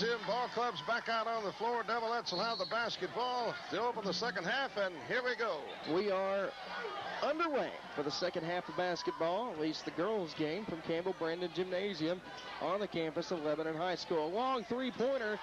Gymnasium. Ball club's back out on the floor. Devilettes will have the basketball to open the second half, and here we go. We are underway for the second half of basketball, at least the girls' game from Campbell Brandon Gymnasium on the campus of Lebanon High School. A long three-pointer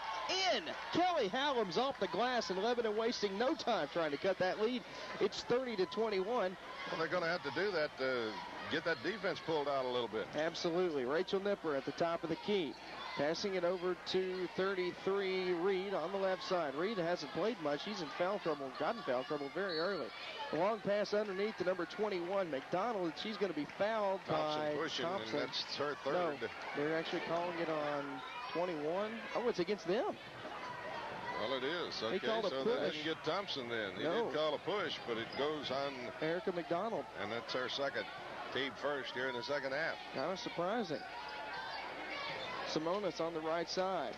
in. Kelly Hallam's off the glass, and Lebanon wasting no time trying to cut that lead. It's 30-21. Well, they're going to have to do that to get that defense pulled out a little bit. Absolutely. Rachel Nipper at the top of the key. Passing it over to 33, Reed on the left side. Reed hasn't played much. He's in foul trouble, got in foul trouble very early. A long pass underneath to number 21, McDonald. She's going to be fouled by pushing, Thompson. And that's her third. No, they're actually calling it on 21. Oh, it's against them. Well, it is. Okay, so they didn't get Thompson then. He did call a push, but it goes on Erica McDonald. And that's her second. Team first here in the second half. Kind of surprising. Simonis on the right side.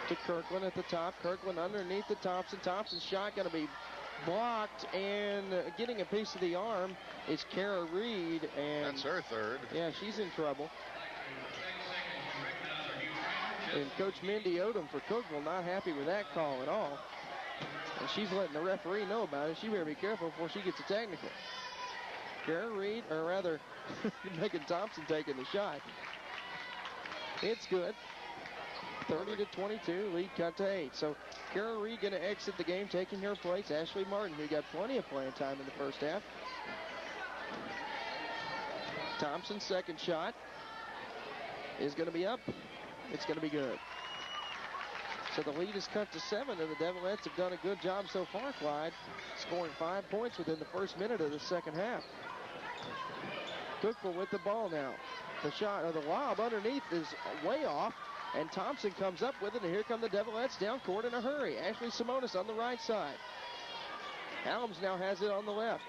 To Kirkland at the top. Kirkland underneath the Thompson. Thompson's shot going to be blocked, and getting a piece of the arm is Kara Reed. And that's her third. Yeah, she's in trouble. And Coach Mindy Odom for Cookeville not happy with that call at all. And she's letting the referee know about it. She better be careful before she gets a technical. Kara Reed, or rather, Megan Thompson taking the shot. It's good. 30-22, lead cut to 8. So Kara Reed going to exit the game, taking her place. Ashley Martin, who got plenty of playing time in the first half. Thompson's second shot is going to be up. It's going to be good. So the lead is cut to 7, and the Devilettes have done a good job so far, Clyde, scoring 5 points within the first minute of the second half. Cookeville with the ball now. The shot, or the lob underneath is way off, and Thompson comes up with it, and here come the Devilettes down court in a hurry. Ashley Simonis on the right side. Helms now has it on the left.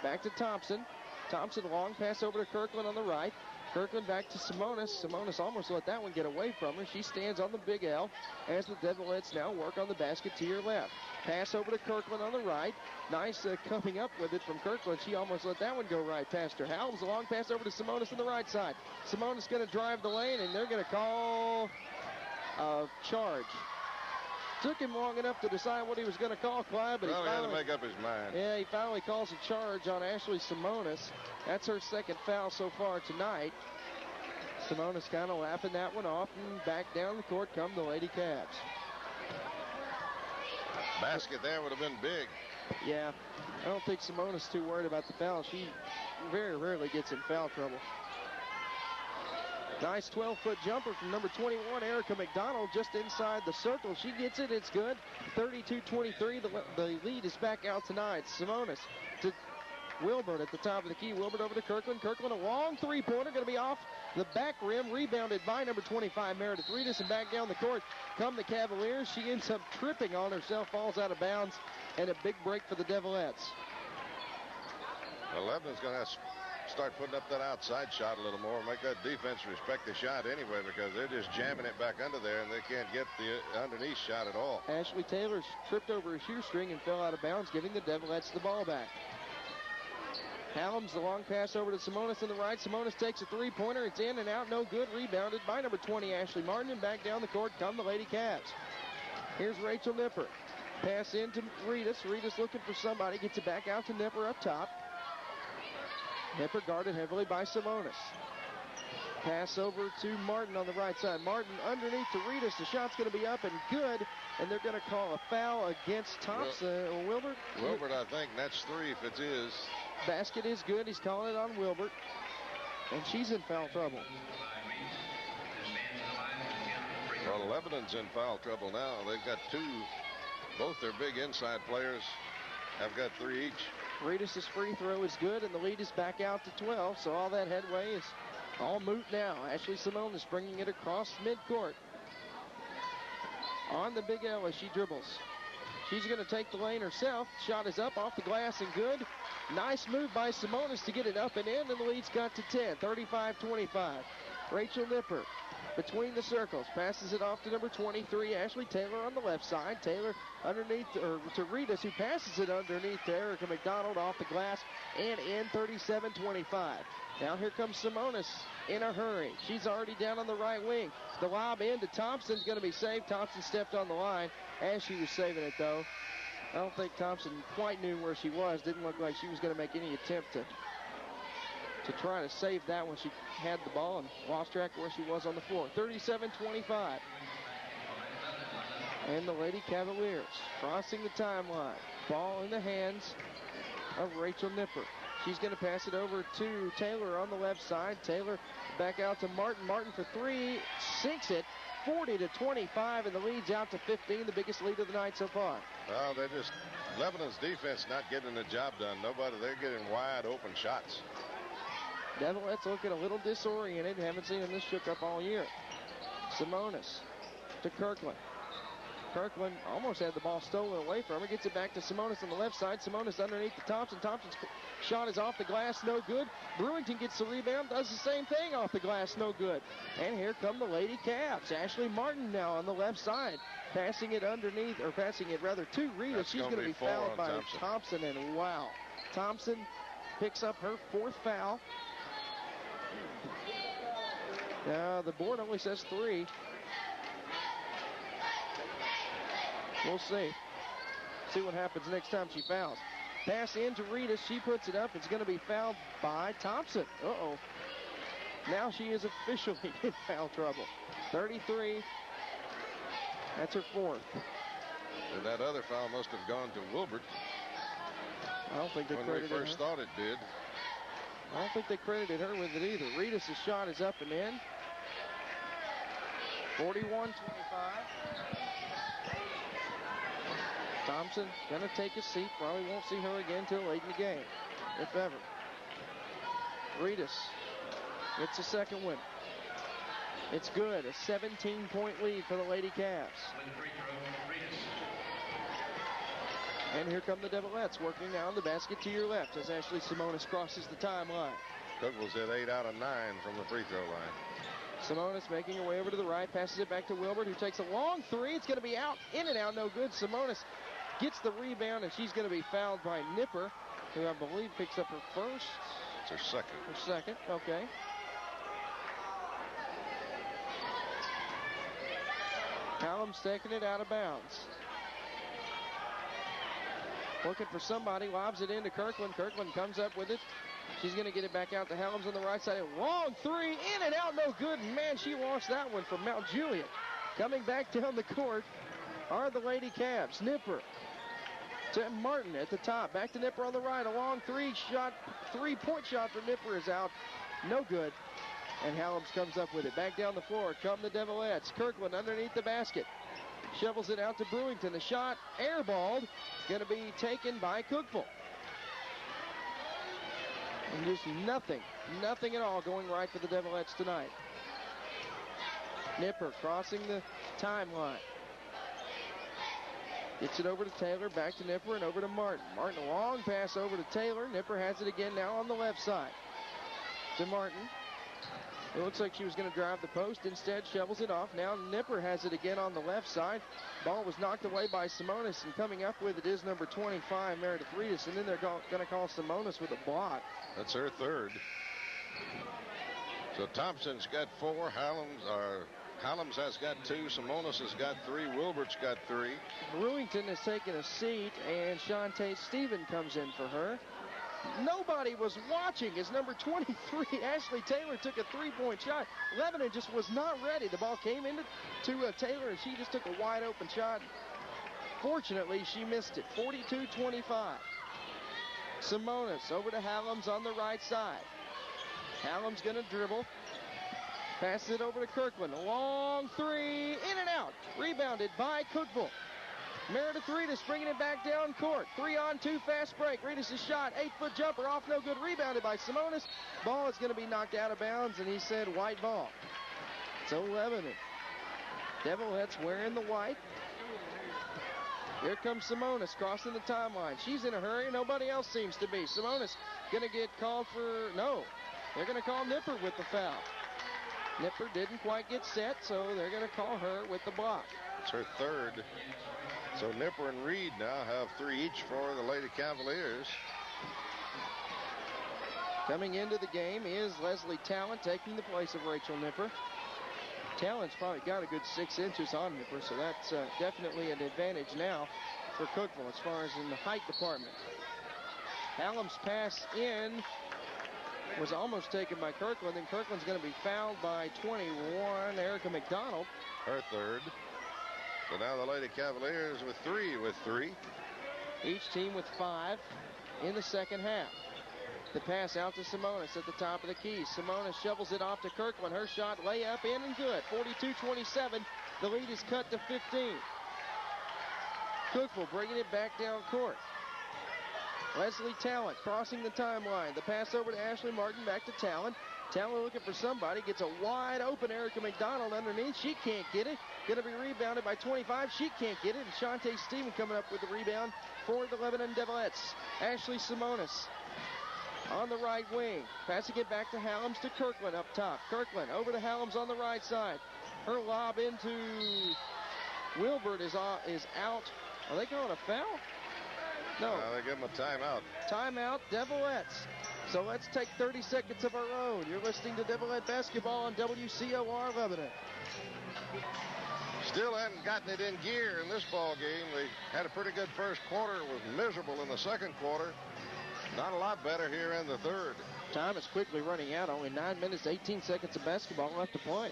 Back to Thompson. Thompson, long pass over to Kirkland on the right. Kirkland back to Simonis. Simonis almost let that one get away from her. She stands on the big L as the Devilettes now work on the basket to your left. Pass over to Kirkland on the right. Nice coming up with it from Kirkland. She almost let that one go right past her. Helms, a long pass over to Simonis on the right side. Simonis going to drive the lane, and they're going to call a charge. Took him long enough to decide what he was going to call, Clyde, but he had to make up his mind. Yeah, he finally calls a charge on Ashley Simonis. That's her second foul so far tonight. Simonis kind of lapping that one off, and back down the court come the Lady Cavs. Basket there would have been big. Yeah, I don't think Simonis too worried about the foul. She very rarely gets in foul trouble. Nice 12-foot jumper from number 21, Erica McDonald, just inside the circle. She gets it. It's good. 32-23. The lead is back out tonight. Simonis to Wilbert at the top of the key. Wilbert over to Kirkland. Kirkland, a long three-pointer, going to be off the back rim. Rebounded by number 25, Meredith Reedus, and back down the court come the Cavaliers. She ends up tripping on herself, falls out of bounds, and a big break for the Devilettes. Well, Lebanon's going to have to start putting up that outside shot a little more, make that defense respect the shot anyway, because they're just jamming it back under there, and they can't get the underneath shot at all. Ashley Taylor tripped over a shoestring and fell out of bounds, giving the Devilettes the ball back. Hallam's the long pass over to Simonis on the right. Simonis takes a three-pointer. It's in and out, no good. Rebounded by number 20, Ashley Martin, and back down the court come the Lady Cavs. Here's Rachel Nipper. Pass in to Reedus. Reedus looking for somebody. Gets it back out to Nipper up top. Nipper guarded heavily by Simonis. Pass over to Martin on the right side. Martin underneath to Reedus. The shot's going to be up and good, and they're going to call a foul against Thompson or Wilbert. Wilbert, I think that's 3 if it is. Basket is good. He's calling it on Wilbert, and she's in foul trouble. Well, Lebanon's in foul trouble now. They've got 2. Both their big inside players have got 3 each. Reedus' free throw is good, and the lead is back out to 12, so all that headway is all moot now. Ashley Simonis bringing it across midcourt. On the big L as she dribbles. She's going to take the lane herself. Shot is up off the glass and good. Nice move by Simonis to get it up and in, and the lead's got to 10, 35-25. Rachel Nipper between the circles, passes it off to number 23, Ashley Taylor on the left side. Taylor underneath, or to Reedus, who passes it underneath to Erica McDonald off the glass and in, 37-25. Now here comes Simonis in a hurry. She's already down on the right wing. The lob into Thompson's going to be saved. Thompson stepped on the line as she was saving it, though. I don't think Thompson quite knew where she was. Didn't look like she was going to make any attempt to try to save that when she had the ball and lost track of where she was on the floor. 37-25. And the Lady Cavaliers crossing the timeline. Ball in the hands of Rachel Nipper. She's going to pass it over to Taylor on the left side. Taylor back out to Martin. Martin for three, sinks it, 40-25, and the lead's out to 15, the biggest lead of the night so far. Well, they're just, Lebanon's defense not getting the job done. They're getting wide open shots. Devilettes looking a little disoriented. Haven't seen them this shook up all year. Simonis to Kirkland. Kirkland almost had the ball stolen away from her. Gets it back to Simonis on the left side. Simonis underneath to Thompson. Thompson's shot is off the glass, no good. Brewington gets the rebound, does the same thing off the glass, no good. And here come the Lady Cavs. Ashley Martin now on the left side. Passing it underneath, or passing it rather to Rita. She's going to be fouled by Thompson, and wow. Thompson picks up her fourth foul. Now the board only says 3. We'll see. See what happens next time she fouls. Pass into Rita. She puts it up. It's going to be fouled by Thompson. Uh-oh. Now she is officially in foul trouble. 33. That's her fourth. And that other foul must have gone to Wilbert. I don't think they credited her. When we first thought it did. I don't think they credited her with it either. Rita's shot is up and in. 41-25. Thompson going to take a seat. Probably won't see her again until late in the game, if ever. Ritas gets a second win. It's good. A 17-point lead for the Lady Cavs. And here come the Devilettes working now on the basket to your left as Ashley Simonis crosses the timeline. Cookeville's hit 8 out of 9 from the free throw line. Simonis making her way over to the right, passes it back to Wilbert, who takes a long three. It's going to be out, in and out, no good. Simonis gets the rebound, and she's going to be fouled by Nipper, who I believe picks up her first. It's her second. Her second, okay. Callum's taking it out of bounds. Looking for somebody, lobs it into Kirkland. Kirkland comes up with it. She's going to get it back out to Helms on the right side. A long three, in and out, no good. Man, she launched that one from Mount Juliet. Coming back down the court are the Lady Cavs. Nipper to Martin at the top. Back to Nipper on the right. A long three-point shot for Nipper is out. No good. And Helms comes up with it. Back down the floor come the Devilettes. Kirkland underneath the basket. Shovels it out to Brewington. The shot airballed. Going to be taken by Cookeville. And just nothing at all going right for the Devilettes tonight. Nipper crossing the timeline. Gets it over to Taylor, back to Nipper, and over to Martin. Martin, a long pass over to Taylor. Nipper has it again now on the left side. To Martin. It looks like she was going to drive the post. Instead, shovels it off. Now Nipper has it again on the left side. Ball was knocked away by Simonis, and coming up with it is number 25, Meredith Reedus. And then they're going to call Simonis with a block. That's her third. So Thompson's got 4. Hallam's has got 2. Simonis has got 3. Wilbert's got 3. Brewington has taken a seat, and Shantae Stephen comes in for her. Nobody was watching as number 23, Ashley Taylor, took a three-point shot. Lebanon just was not ready. The ball came into Taylor, and she just took a wide-open shot. Fortunately, she missed it. 42-25. Simonis over to Hallam's on the right side. Hallam's going to dribble. Passes it over to Kirkland. A long three, in and out. Rebounded by Cookeville. Meredith Reedus bringing it back down court. 3-on-2 fast break. Reedus' shot, 8-foot jumper off, no good. Rebounded by Simonis. Ball is going to be knocked out of bounds, and he said white ball. So Lebanon. Devilettes wearing the white. Here comes Simonis crossing the timeline. She's in a hurry. Nobody else seems to be. Simonis going to get called for, no. They're going to call Nipper with the foul. Nipper didn't quite get set, so they're going to call her with the block. It's her third. So Nipper and Reed now have 3 each for the Lady Cavaliers. Coming into the game is Leslie Talent taking the place of Rachel Nipper. Talent's probably got a good 6 inches on Nipper, so that's definitely an advantage now for Cookeville as far as in the height department. Hallam's pass in was almost taken by Kirkland, and Kirkland's going to be fouled by 21, Erica McDonald. Her third. So now the Lady Cavaliers with three. Each team with 5 in the second half. The pass out to Simonis at the top of the key. Simonis shovels it off to Kirkland. Her shot layup in and good. 42-27. The lead is cut to 15. Cookeville bringing it back down court. Leslie Talent crossing the timeline. The pass over to Ashley Martin, back to Talent. Talent looking for somebody. Gets a wide open Erica McDonald underneath. She can't get it. Going to be rebounded by 25. She can't get it. And Shantae Stephen coming up with the rebound for the Lebanon Devilettes. Ashley Simonis on the right wing. Passing it back to Hallams to Kirkland up top. Kirkland over to Hallams on the right side. Her lob into Wilbert is out. Are they calling a foul? No. They give them a timeout. Timeout, Devilettes. So let's take 30 seconds of our own. You're listening to Devilette Basketball on WCOR Lebanon. Still hadn't gotten it in gear in this ball game. They had a pretty good first quarter. Was miserable in the second quarter. Not a lot better here in the third. Time is quickly running out. Only 9 minutes, 18 seconds of basketball left to play.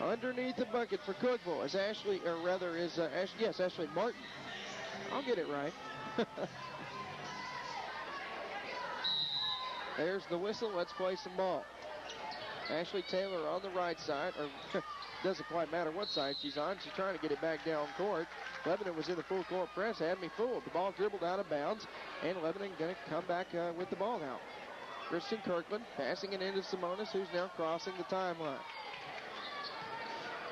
Underneath the bucket for Cookeville is Ashley Martin. I'll get it right. There's the whistle. Let's play some ball. Ashley Taylor on the right side, or doesn't quite matter what side she's on. She's trying to get it back down court. Lebanon was in the full court press, had me fooled. The ball dribbled out of bounds, and Lebanon going to come back with the ball now. Kristen Kirkland passing it into Simonis, who's now crossing the timeline.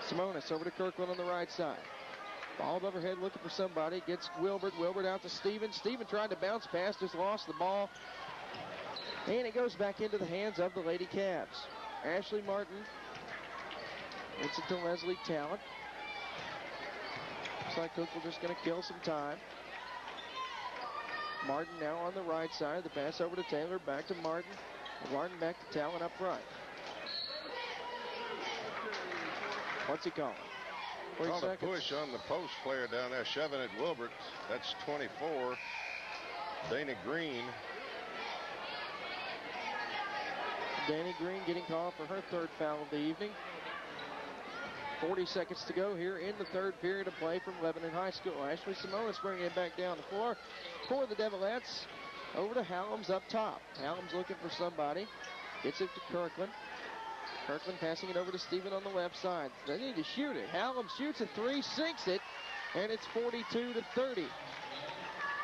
Simonis over to Kirkland on the right side. Ball above her head looking for somebody. Gets Wilbert. Wilbert out to Steven. Steven tried to bounce past, just lost the ball. And it goes back into the hands of the Lady Cavs. Ashley Martin gets it to Leslie Talent. Looks like Cookeville just going to kill some time. Martin now on the right side. The pass over to Taylor. Back to Martin. Martin back to Talent up front. What's he calling? Called a push on the post player down there, shoving at Wilbert. That's 24. Dana Green. Danny Green getting called for her third foul of the evening. 40 seconds to go here in the third period of play from Lebanon High School. Ashley Simonis bringing it back down the floor for the Devilettes. Over to Hallams up top. Hallams looking for somebody. Gets it to Kirkland. Kirkland passing it over to Steven on the left side. They need to shoot it. Hallams shoots a three, sinks it, and it's 42-30.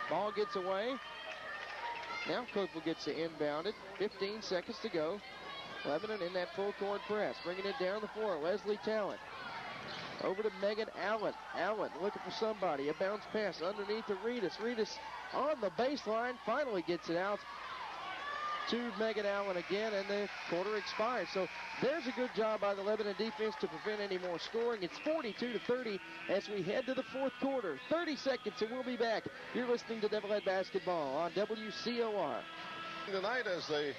Ball gets away. Now Cookeville gets to inbound it. 15 seconds to go. Lebanon in that full court press. Bringing it down the floor. Leslie Talent. Over to Megan Allen. Allen looking for somebody. A bounce pass underneath to Reedus. Reedus on the baseline. Finally gets it out to Megan Allen again, and the quarter expired. So there's a good job by the Lebanon defense to prevent any more scoring. It's 42-30 as we head to the fourth quarter. 30 seconds, and we'll be back. You're listening to Devilette Basketball on WCOR. Tonight, as the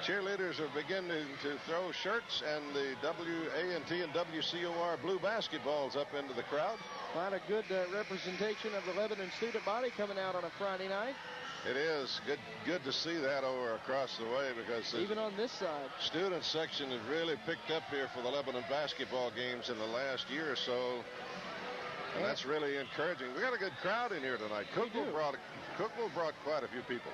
cheerleaders are beginning to throw shirts and the WA&T and WCOR blue basketballs up into the crowd. A lot of good representation of the Lebanon student body coming out on a Friday night. It is good to see that over across the way, because even on this side, student section has really picked up here for the Lebanon basketball games in the last year or so. And that's really encouraging. We got a good crowd in here tonight. Cookeville brought quite a few people.